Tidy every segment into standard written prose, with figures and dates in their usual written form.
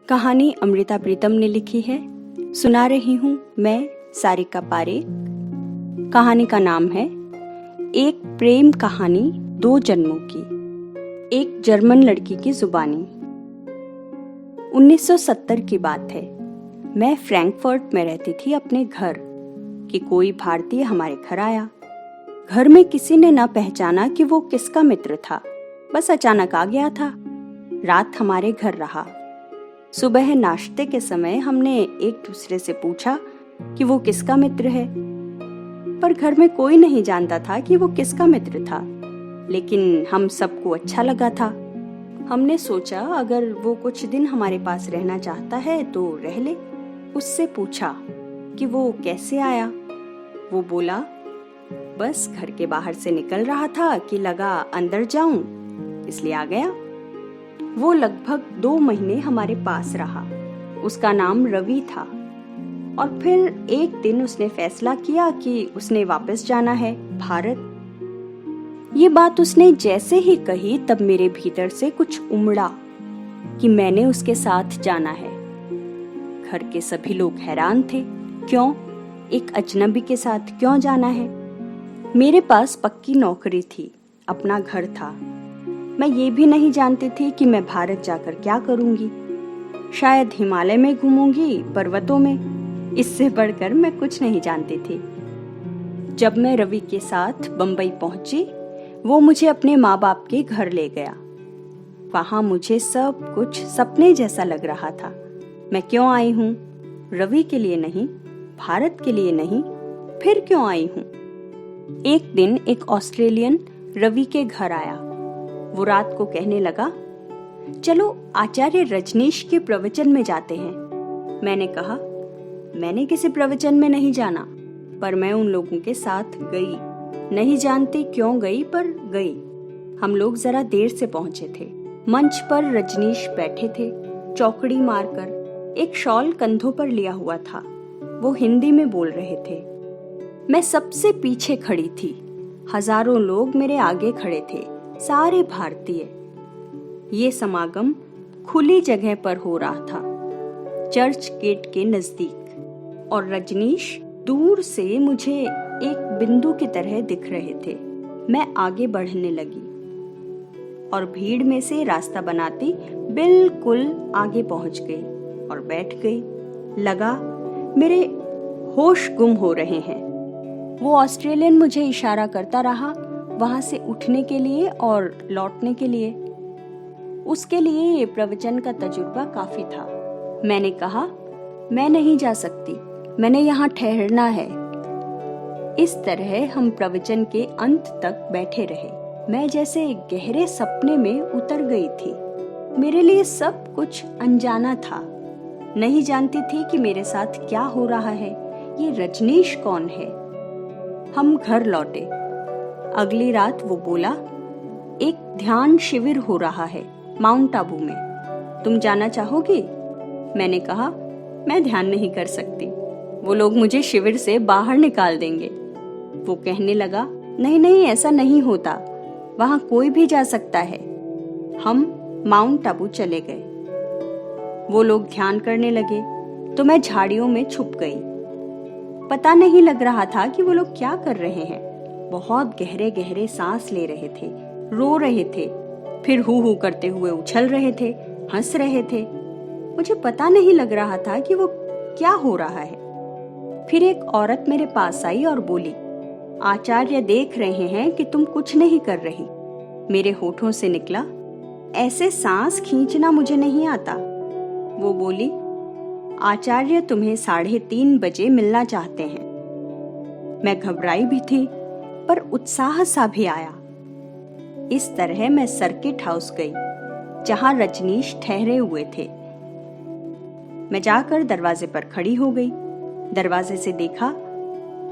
कहानी अमृता प्रीतम ने लिखी है। सुना रही हूँ मैं, सारिका पारे। कहानी का नाम है एक प्रेम कहानी 2 जन्मों की, एक जर्मन लड़की की जुबानी। 1970 की बात है। मैं फ्रैंकफर्ट में रहती थी अपने घर कि कोई भारतीय हमारे घर आया। घर में किसी ने न पहचाना कि वो किसका मित्र था, बस अचानक आ गया था। रात हमारे घर रहा। सुबह नाश्ते के समय हमने एक दूसरे से पूछा कि वो किसका मित्र है, पर घर में कोई नहीं जानता था कि वो किसका मित्र था, लेकिन हम सबको अच्छा लगा था। हमने सोचा अगर वो कुछ दिन हमारे पास रहना चाहता है तो रह ले। उससे पूछा कि वो कैसे आया। वो बोला, बस घर के बाहर से निकल रहा था कि लगा अंदर जाऊं, इसलिए आ गया। वो लगभग 2 महीने हमारे पास रहा। उसका नाम रवि था और फिर एक दिन उसने फैसला किया कि उसने वापस जाना है भारत। ये बात उसने जैसे ही कही तब मेरे भीतर से कुछ उमड़ा कि मैंने उसके साथ जाना है। घर के सभी लोग हैरान थे, क्यों एक अजनबी के साथ क्यों जाना है। मेरे पास पक्की नौकरी थी, अपना घर था। मैं ये भी नहीं जानती थी कि मैं भारत जाकर क्या करूंगी। शायद हिमालय में घूमूंगी, पर्वतों में। इससे बढ़कर मैं कुछ नहीं जानती थी। जब मैं रवि के साथ बंबई पहुंची, वो मुझे अपने माँ बाप के घर ले गया। वहां मुझे सब कुछ सपने जैसा लग रहा था। मैं क्यों आई हूँ? रवि के लिए नहीं, भारत के लिए नहीं, फिर क्यों आई हूँ? एक दिन एक ऑस्ट्रेलियन रवि के घर आया। वो रात को कहने लगा, चलो आचार्य रजनीश के प्रवचन में जाते हैं। मैंने कहा, मैंने किसी प्रवचन में नहीं जाना, पर मैं उन लोगों के साथ गई। नहीं जानती क्यों गई, पर गई। हम लोग जरा देर से पहुंचे थे। मंच पर रजनीश बैठे थे, चौकड़ी मारकर। एक शॉल कंधों पर लिया हुआ था। वो हिंदी में बोल रहे थे। मैं सबसे पीछे खड़ी थी। हजारों लोग मेरे आगे खड़े थे, सारे भारतीय। ये समागम खुली जगह पर हो रहा था, चर्च गेट के नजदीक, और रजनीश दूर से मुझे एक बिंदु की तरह दिख रहे थे। मैं आगे बढ़ने लगी और भीड़ में से रास्ता बनाती बिल्कुल आगे पहुंच गई और बैठ गई। लगा मेरे होश गुम हो रहे हैं। वो ऑस्ट्रेलियन मुझे इशारा करता रहा वहां से उठने के लिए और लौटने के लिए। उसके लिए ये प्रवचन का तजुर्बा काफी था। मैंने कहा, मैं नहीं जा सकती, मैंने यहाँ ठहरना है। इस तरह हम प्रवचन के अंत तक बैठे रहे। मैं जैसे एक गहरे सपने में उतर गई थी। मेरे लिए सब कुछ अनजाना था। नहीं जानती थी कि मेरे साथ क्या हो रहा है, ये रजनीश कौन है। हम घर लौटे। अगली रात वो बोला, एक ध्यान शिविर हो रहा है माउंट आबू में, तुम जाना चाहोगी? मैंने कहा, मैं ध्यान नहीं कर सकती, वो लोग मुझे शिविर से बाहर निकाल देंगे। वो कहने लगा, नहीं नहीं, ऐसा नहीं होता, वहां कोई भी जा सकता है। हम माउंट आबू चले गए। वो लोग ध्यान करने लगे तो मैं झाड़ियों में छुप गई। पता नहीं लग रहा था कि वो लोग क्या कर रहे हैं। बहुत गहरे गहरे सांस ले रहे थे, रो रहे थे, फिर हू हू करते हुए उछल रहे थे, हंस रहे थे। मुझे पता नहीं लग रहा था कि वो क्या हो रहा है। फिर एक औरत मेरे पास आई और बोली, आचार्य देख रहे हैं कि तुम कुछ नहीं कर रही। मेरे होठों से निकला, ऐसे सांस खींचना मुझे नहीं आता। वो बोली, आचार्य तुम्हें 3:30 बजे मिलना चाहते हैं। मैं घबराई भी थी, पर उत्साह सा भी आया। इस तरह मैं सर्किट हाउस गई, जहां रजनीश ठहरे हुए थे। मैं जाकर दरवाजे पर खड़ी हो गई। दरवाजे से देखा,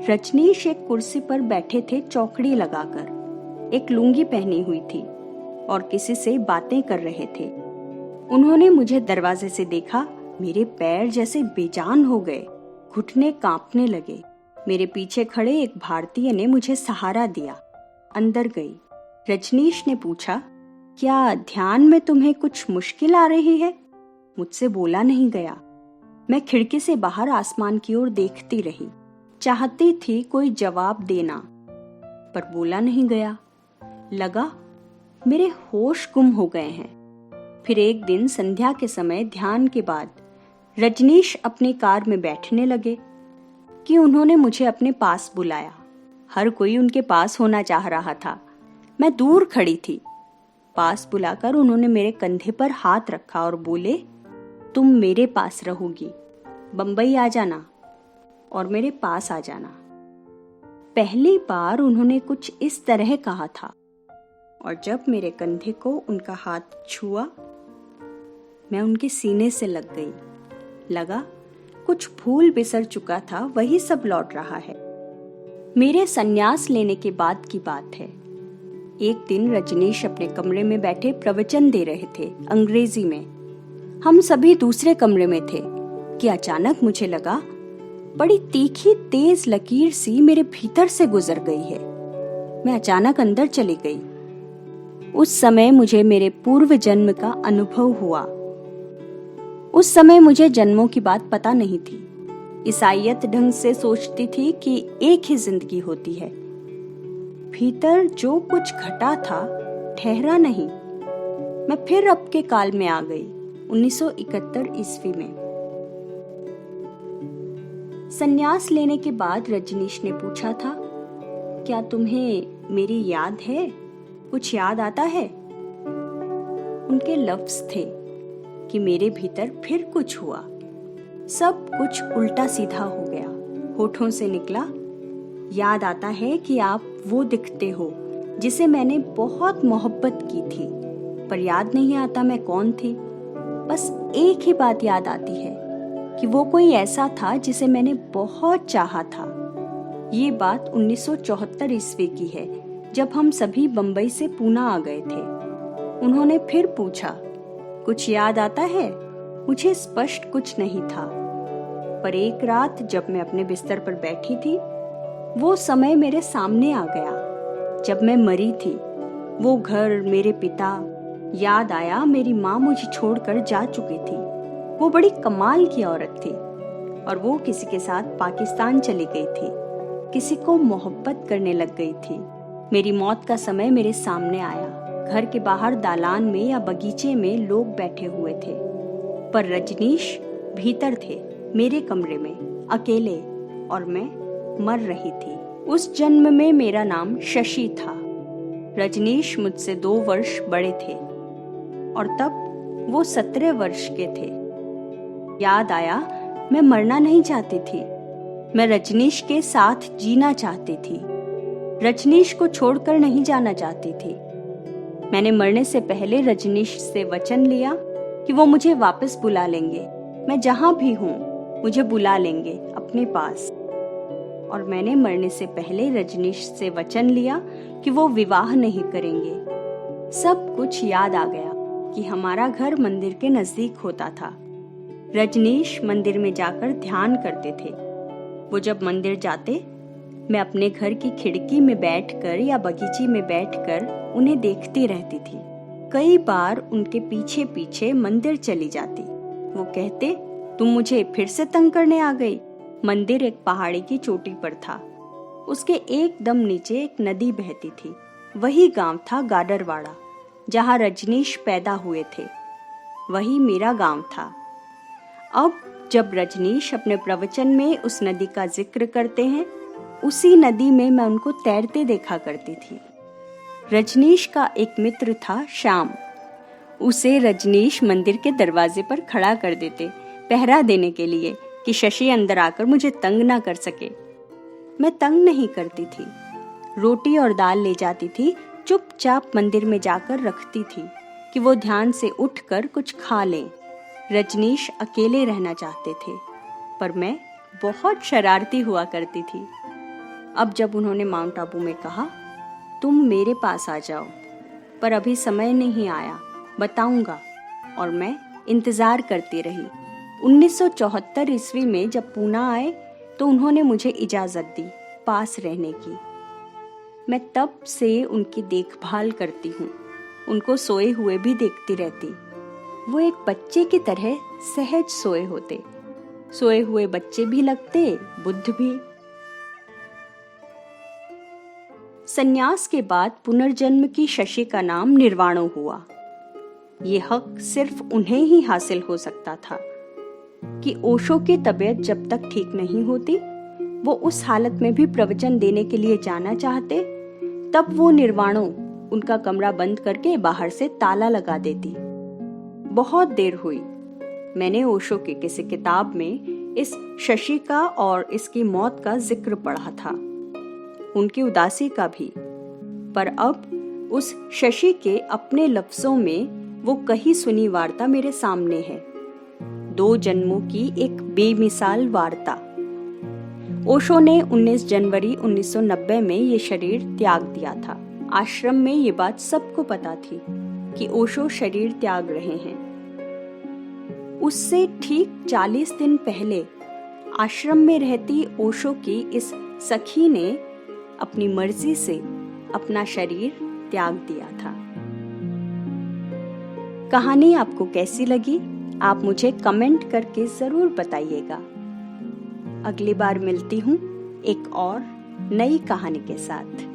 रजनीश एक कुर्सी पर बैठे थे, चौकड़ी लगाकर। एक लुंगी पहनी हुई थी और किसी से बातें कर रहे थे। उन्होंने मुझे दरवाजे से देखा। मेरे पैर जैसे बेजान हो गए, घुटने कांपने लगे। मेरे पीछे खड़े एक भारतीय ने मुझे सहारा दिया। अंदर गई। रजनीश ने पूछा, क्या ध्यान में तुम्हें कुछ मुश्किल आ रही है? मुझसे बोला नहीं गया। मैं खिड़की से बाहर आसमान की ओर देखती रही, चाहती थी कोई जवाब देना, पर बोला नहीं गया। लगा मेरे होश गुम हो गए हैं। फिर एक दिन संध्या के समय ध्यान के बाद रजनीश अपनी कार में बैठने लगे कि उन्होंने मुझे अपने पास बुलाया। हर कोई उनके पास होना चाह रहा था। मैं दूर खड़ी थी। पास बुलाकर उन्होंने मेरे कंधे पर हाथ रखा और बोले, तुम मेरे पास रहोगी, बंबई आ जाना और मेरे पास आ जाना। पहली बार उन्होंने कुछ इस तरह कहा था, और जब मेरे कंधे को उनका हाथ छुआ, मैं उनके सीने से लग गई। लगा कुछ भूल बिसर चुका था, वही सब लौट रहा है। मेरे संन्यास लेने के बाद की बात है। एक दिन रजनीश अपने कमरे में बैठे प्रवचन दे रहे थे, अंग्रेजी में। हम सभी दूसरे कमरे में थे कि अचानक मुझे लगा बड़ी तीखी तेज लकीर सी मेरे भीतर से गुजर गई है। मैं अचानक अंदर चली गई। उस समय मुझे मेरे पूर्व जन्म का अनुभव हुआ। उस समय मुझे जन्मों की बात पता नहीं थी। ईसाईयत ढंग से सोचती थी कि एक ही जिंदगी होती है। भीतर जो कुछ घटा था ठहरा नहीं। मैं फिर अब के काल में आ गई, 1971 ईस्वी में। संन्यास लेने के बाद रजनीश ने पूछा था, क्या तुम्हें मेरी याद है? कुछ याद आता है? उनके लफ्ज थे कि मेरे भीतर फिर कुछ हुआ। सब कुछ उल्टा सीधा हो गया। होठों से निकला, याद आता है कि आप वो दिखते हो जिसे मैंने बहुत मोहब्बत की थी, पर याद नहीं आता मैं कौन थी। बस एक ही बात याद आती है कि वो कोई ऐसा था जिसे मैंने बहुत चाहा था। ये बात 1974 ईस्वी की है, जब हम सभी बंबई से पूना आ गए थे। उन्होंने फिर पूछा, कुछ याद आता है? मुझे स्पष्ट कुछ नहीं था, पर एक रात जब मैं अपने बिस्तर पर बैठी थी, वो समय मेरे सामने आ गया जब मैं मरी थी। वो घर, मेरे पिता, याद आया मेरी माँ मुझे छोड़कर जा चुकी थी। वो बड़ी कमाल की औरत थी और वो किसी के साथ पाकिस्तान चली गई थी, किसी को मोहब्बत करने लग गई थी। मेरी मौत का समय मेरे सामने आया। घर के बाहर दालान में या बगीचे में लोग बैठे हुए थे, पर रजनीश भीतर थे मेरे कमरे में अकेले, और मैं मर रही थी। उस जन्म में मेरा नाम शशि था। रजनीश मुझसे 2 वर्ष बड़े थे और तब वो 17 वर्ष के थे। याद आया मैं मरना नहीं चाहती थी। मैं रजनीश के साथ जीना चाहती थी। रजनीश को छोड़कर नहीं जाना चाहती थी। मैंने मरने से पहले रजनीश से वचन लिया कि वो मुझे वापस बुला लेंगे। मैं जहां भी हूं मुझे बुला लेंगे अपने पास। और मैंने मरने से पहले रजनीश से वचन लिया कि वो विवाह नहीं करेंगे। सब कुछ याद आ गया कि हमारा घर मंदिर के नजदीक होता था। रजनीश मंदिर में जाकर ध्यान करते थे। वो जब मंदिर जाते, मैं अपने घर की खिड़की में बैठकर या बगीचे में बैठकर उन्हें देखती रहती थी। कई बार उनके पीछे पीछे मंदिर चली जाती। वो कहते, तुम मुझे फिर से तंग करने आ गई। मंदिर एक पहाड़ी की चोटी पर था। उसके एकदम नीचे एक नदी बहती थी। वही गांव था गाडरवाड़ा, जहां रजनीश पैदा हुए थे। वही मेरा गांव था। अब जब रजनीश अपने प्रवचन में उस नदी का जिक्र करते हैं, उसी नदी में मैं उनको तैरते देखा करती थी। रजनीश का एक मित्र था श्याम। उसे रजनीश मंदिर के दरवाजे पर खड़ा कर देते, पहरा देने के लिए कि शशि अंदर आकर मुझे तंग ना कर सके। मैं तंग नहीं करती थी। रोटी और दाल ले जाती थी, चुपचाप मंदिर में जाकर रखती थी कि वो ध्यान से उठकर कुछ खा लें। रजनीश अकेले रहना चाहते थे, पर मैं बहुत शरारती हुआ करती थी। अब जब उन्होंने माउंट आबू में कहा, तुम मेरे पास आ जाओ, पर अभी समय नहीं आया, बताऊंगा, और मैं इंतजार करती रही। 1974 ईस्वी में जब पूना आए तो उन्होंने मुझे इजाजत दी पास रहने की। मैं तब से उनकी देखभाल करती हूँ। उनको सोए हुए भी देखती रहती। वो एक बच्चे की तरह सहज सोए होते। सोए हुए बच्चे भी लगते, बुद्ध भी। संन्यास के बाद पुनर्जन्म की शशि का नाम निर्वाणो हुआ। ये हक सिर्फ उन्हें ही हासिल हो सकता था कि ओशो की तबीयत जब तक ठीक नहीं होती, वो उस हालत में भी प्रवचन देने के लिए जाना चाहते, तब वो निर्वाणो उनका कमरा बंद करके बाहर से ताला लगा देती। बहुत देर हुई। मैंने ओशो की किसी किताब में इस शशि का और इसकी मौत का जिक्र पढ़ा था, उनकी उदासी का भी। पर अब उस शशि के अपने लफ्जों में वो कही सुनी वार्ता मेरे सामने है। 2 जन्मों की एक बेमिसाल वार्ता। ओशो ने 19 जनवरी 1990 में ये शरीर त्याग दिया था। आश्रम में ये बात सबको पता थी कि ओशो शरीर त्याग रहे हैं। उससे ठीक 40 दिन पहले आश्रम में रहती ओशो की इस सखी ने अपनी मर्जी से अपना शरीर त्याग दिया था। कहानी आपको कैसी लगी? आप मुझे कमेंट करके जरूर बताइएगा। अगली बार मिलती हूँ एक और नई कहानी के साथ।